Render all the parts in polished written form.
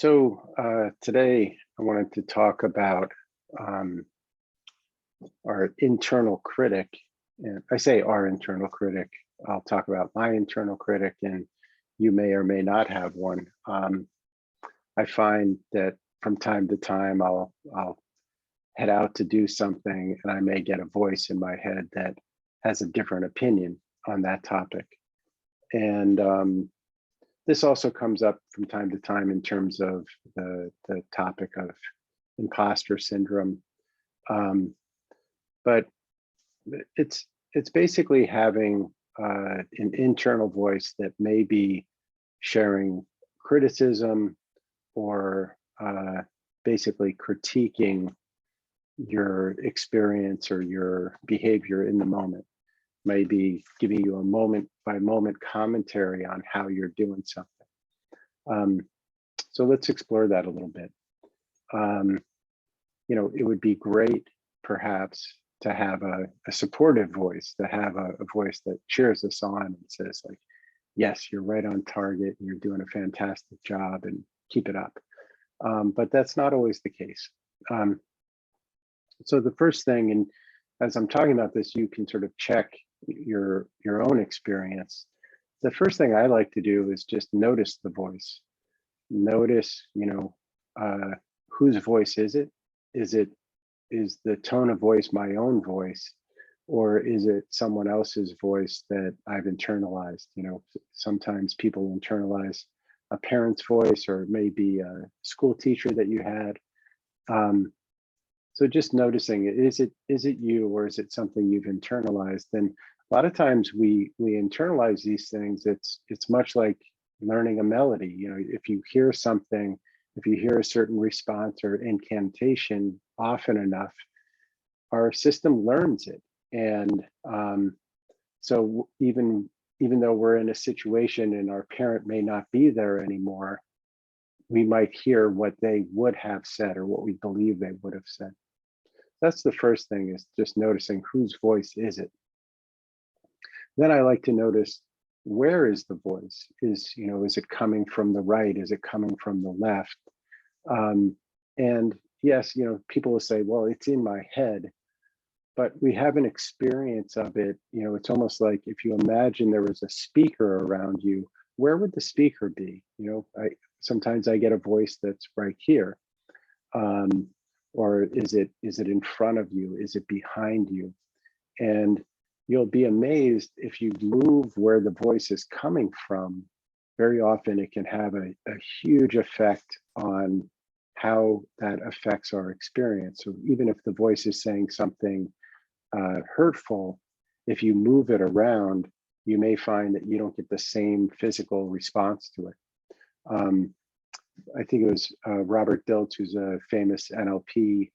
Today I wanted to talk about um, our internal critic. And I say our internal critic, I'll talk about my internal critic, and you may or may not have one. I find that from time to time I'll head out to do something and I may get a voice in my head that has a different opinion on that topic. And this also comes up from time to time in terms of the topic of imposter syndrome. But it's basically having an internal voice that may be sharing criticism or basically critiquing your experience or your behavior in the moment. Maybe giving you a moment by moment commentary on how you're doing something. So let's explore that a little bit. It would be great perhaps to have a supportive voice, to have a voice that cheers us on and says like, yes, you're right on target and you're doing a fantastic job and keep it up. But that's not always the case. So the first thing, and as I'm talking about this, you can sort of check your own experience. The first thing I like to do is just notice the voice. Notice, whose voice is it? Is the tone of voice my own voice, or is it someone else's voice that I've internalized? Sometimes people internalize a parent's voice, or maybe a school teacher that you had. So just noticing, is it you, or is it something you've internalized? And a lot of times we internalize these things. It's much like learning a melody. If you hear something, if you hear a certain response or incantation often enough, our system learns it. And so even though we're in a situation and our parent may not be there anymore, we might hear what they would have said or what we believe they would have said. That's the first thing, is just noticing whose voice is it. Then I like to notice, where is the voice? Is it coming from the right? Is it coming from the left? And yes, people will say, well, it's in my head, but we have an experience of it. It's almost like if you imagine there was a speaker around you, where would the speaker be? Sometimes I get a voice that's right here. Or is it in front of you? Is it behind you? And you'll be amazed if you move where the voice is coming from. Very often it can have a huge effect on how that affects our experience. So even if the voice is saying something hurtful, if you move it around, you may find that you don't get the same physical response to it. I think it was Robert Dilts, who's a famous NLP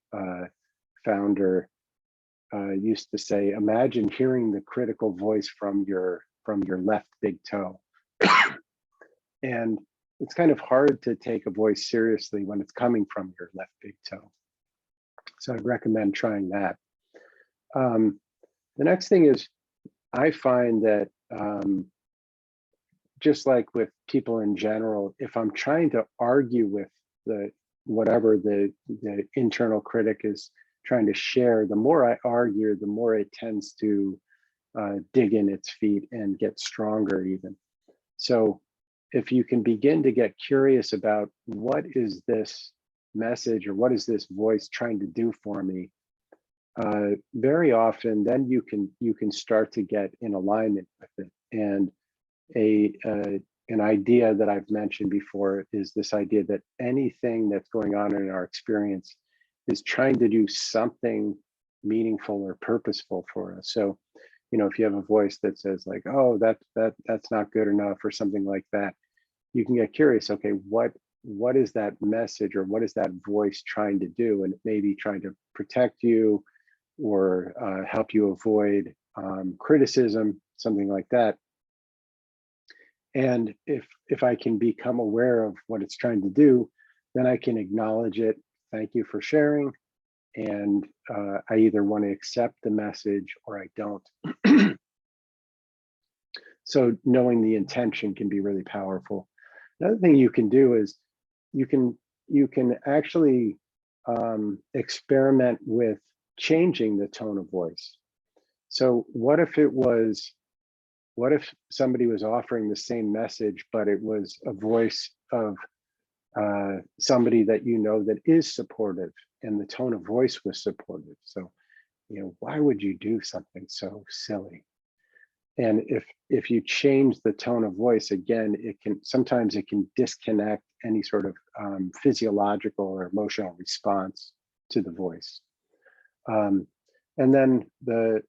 founder, used to say, imagine hearing the critical voice from your left big toe. And it's kind of hard to take a voice seriously when it's coming from your left big toe. So I'd recommend trying that. The next thing is, I find that just like with people in general, if I'm trying to argue with whatever the internal critic is trying to share, the more I argue, the more it tends to dig in its feet and get stronger even. So if you can begin to get curious about what is this message or what is this voice trying to do for me, very often then you can start to get in alignment with it. And an idea that I've mentioned before is this idea that anything that's going on in our experience is trying to do something meaningful or purposeful for us. So, if you have a voice that says like, oh, that's not good enough or something like that, you can get curious, okay, what is that message or what is that voice trying to do? And it may be trying to protect you or help you avoid criticism, something like that. And if I can become aware of what it's trying to do, then I can acknowledge it. Thank you for sharing. And I either want to accept the message or I don't. So knowing the intention can be really powerful. Another thing you can do is you can actually experiment with changing the tone of voice. So what if somebody was offering the same message, but it was a voice of somebody that you know that is supportive, and the tone of voice was supportive. So, why would you do something so silly? And if you change the tone of voice, again, sometimes it can disconnect any sort of physiological or emotional response to the voice. And then the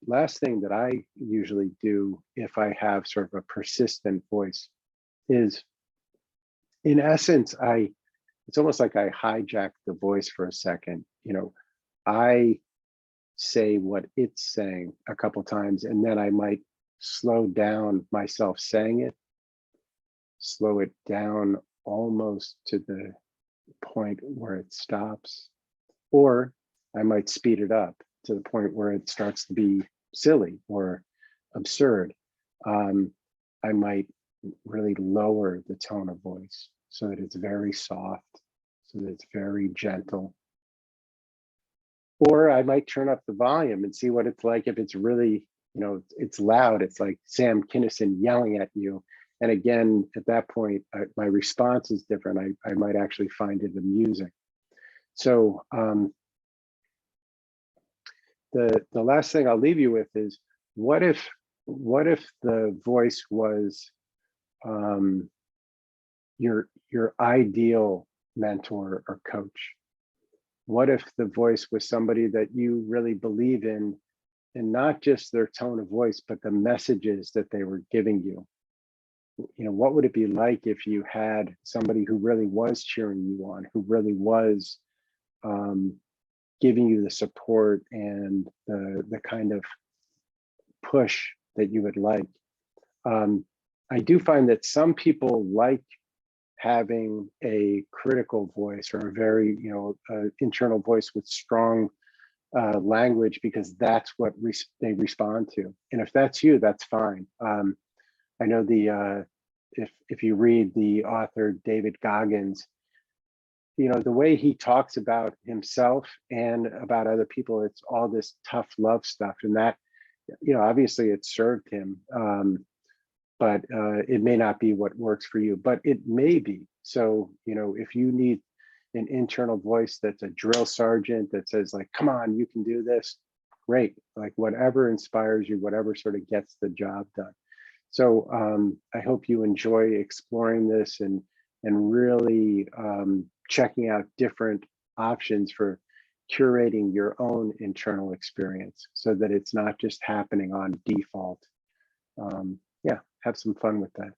last thing that I usually do if I have sort of a persistent voice is, in essence, it's almost like I hijack the voice for a second. I say what it's saying a couple times, and then I might slow down myself saying it, slow it down almost to the point where it stops, or I might speed it up to the point where it starts to be silly or absurd. I might really lower the tone of voice so that it's very soft, so that it's very gentle. Or I might turn up the volume and see what it's like if it's really, it's loud. It's like Sam Kinison yelling at you. And again, at that point, my response is different. I might actually find it amusing. So the last thing I'll leave you with is, what if the voice was your ideal mentor or coach? What if the voice was somebody that you really believe in, and not just their tone of voice, but the messages that they were giving you? What would it be like if you had somebody who really was cheering you on, who really was giving you the support and the kind of push that you would like? I do find that some people like having a critical voice, or a very, internal voice with strong language, because that's what they respond to. And if that's you, that's fine. I know if you read the author David Goggins, the way he talks about himself and about other people, it's all this tough love stuff, and that, obviously it served him. But it may not be what works for you, but it may be. So, if you need an internal voice that's a drill sergeant that says, like, come on, you can do this, great. Like, whatever inspires you, whatever sort of gets the job done. So I hope you enjoy exploring this and really checking out different options for curating your own internal experience, so that it's not just happening on default. Yeah, have some fun with that.